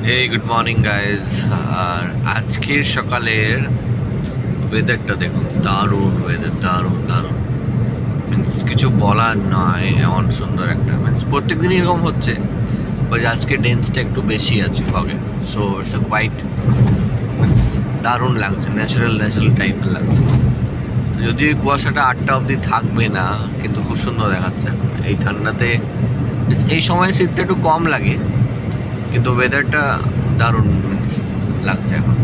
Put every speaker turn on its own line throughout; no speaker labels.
এই good morning guys. আর আজকের সকালের ওয়েদারটা দেখুন, দারুণ ওয়েদার, দারুণ দারুণ। মিন্স কিছু বলার নয়, এমন সুন্দর একটা মিন্স প্রত্যেক দিনই এরকম হচ্ছে, বাট আজকে ডেন্সটা একটু বেশি আছে ফগে। So it's a quite means দারুণ লাগছে, ন্যাচারাল ন্যাচারাল টাইপের লাগছে। যদিও এই কুয়াশাটা 8টা অবধি থাকবে না, কিন্তু খুব সুন্দর দেখাচ্ছে এই ঠান্ডাতে। এই সময় শীতটা একটু কম লাগে, কিন্তু ওয়েদারটা দারুণ মিন্স লাগছে এখন।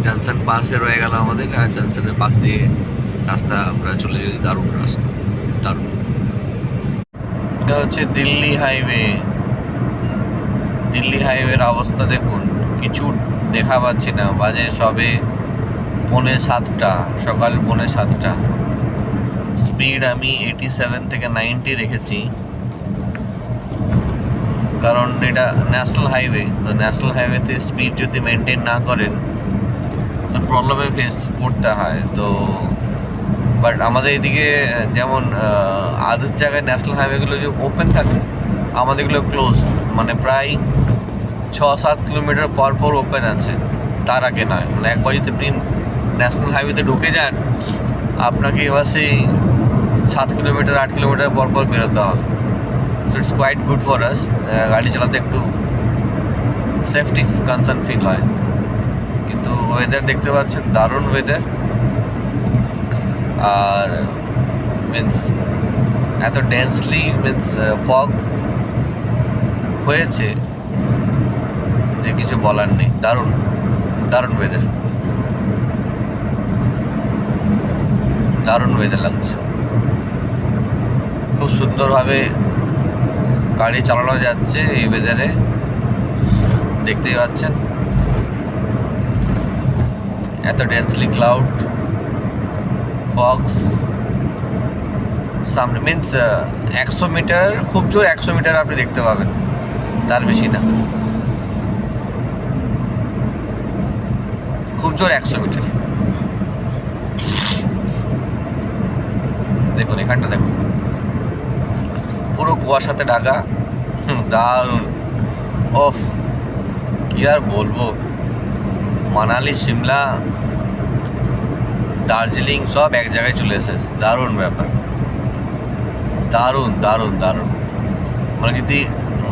জনসন পাশে রয়ে গেল আমাদের, আর জনসনের পাশ দিয়ে রাস্তা আমরা চলে যাই, দারুণ রাস্তা, দারুণ। এটা হচ্ছে দিল্লি হাইওয়ে। দিল্লি হাইওয়ের অবস্থা দেখুন, কিছু দেখা পাচ্ছি না। বাজে সবে 6:45, সকাল 6:45। স্পিড আমি 87 থেকে 90 রেখেছি, কারণ এটা ন্যাশনাল হাইওয়ে। তো ন্যাশনাল হাইওয়েতে স্পিড যদি মেনটেন না করেন প্রবলেমে ফেস করতে হয়। তো বাট আমাদের এদিকে যেমন আদার্স জায়গায় ন্যাশনাল হাইওয়েগুলো যে ওপেন থাকে, আমাদেরগুলো ক্লোজ, মানে প্রায় 6-7 কিলোমিটার পর পর ওপেন আছে, তার আগে নয়। মানে একবার যদি আপনি ন্যাশনাল হাইওয়েতে ঢুকে যান, আপনাকে এবার সেই 7 কিলোমিটার 8 কিলোমিটার পর পর বেরোতে হবে। So it's quite good for us. গাড়ি চালাতে একটু সেফটি কনসার্ন ফিল হয়। কিন্তু ওয়েদার দেখতে পাচ্ছেন, দারুণ ওয়েদার। আর মিন্স এত ডেন্সলি মিন্স ফগ হয়েছে যে কিছু বলার নেই। দারুণ দারুণ ওয়েদার, দারুণ ওয়েদার লাগছে। খুব সুন্দরভাবে গাড়ি চালানো যাচ্ছে এই ওয়েদারে, দেখতেই পাচ্ছেন। এত ডেন্সলি ক্লাউড, ফগস সামনে। মিন্স 100 মিটার, খুব জোর 100 মিটার আপনি দেখতে পাবেন, তার বেশি না। খুব জোর 100 মিটার। দেখুন এখানটা দেখুন, পুরো কুয়াশাতে ঢাকা, দারুণ। ওফ, কি আর বলবো, মানালি, সিমলা, দার্জিলিং সব এক জায়গায় চলে এসেছে। দারুণ ব্যাপার, দারুণ দারুণ দারুণ। মানে যদি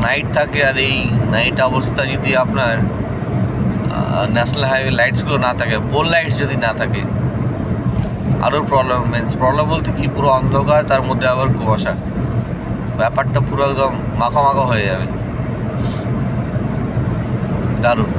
নাইট থাকে, আর এই নাইট অবস্থা যদি আপনার ন্যাশনাল হাইওয়ে লাইটসগুলো না থাকে, পোল লাইটস যদি না থাকে, আরও প্রবলেম। মিন্স প্রবলেম বলতে কি, পুরো অন্ধকার, তার মধ্যে আবার কুয়াশা, ব্যাপারটা পুরো একদম মাখা মাখা হয়ে যাবে। দারুণ।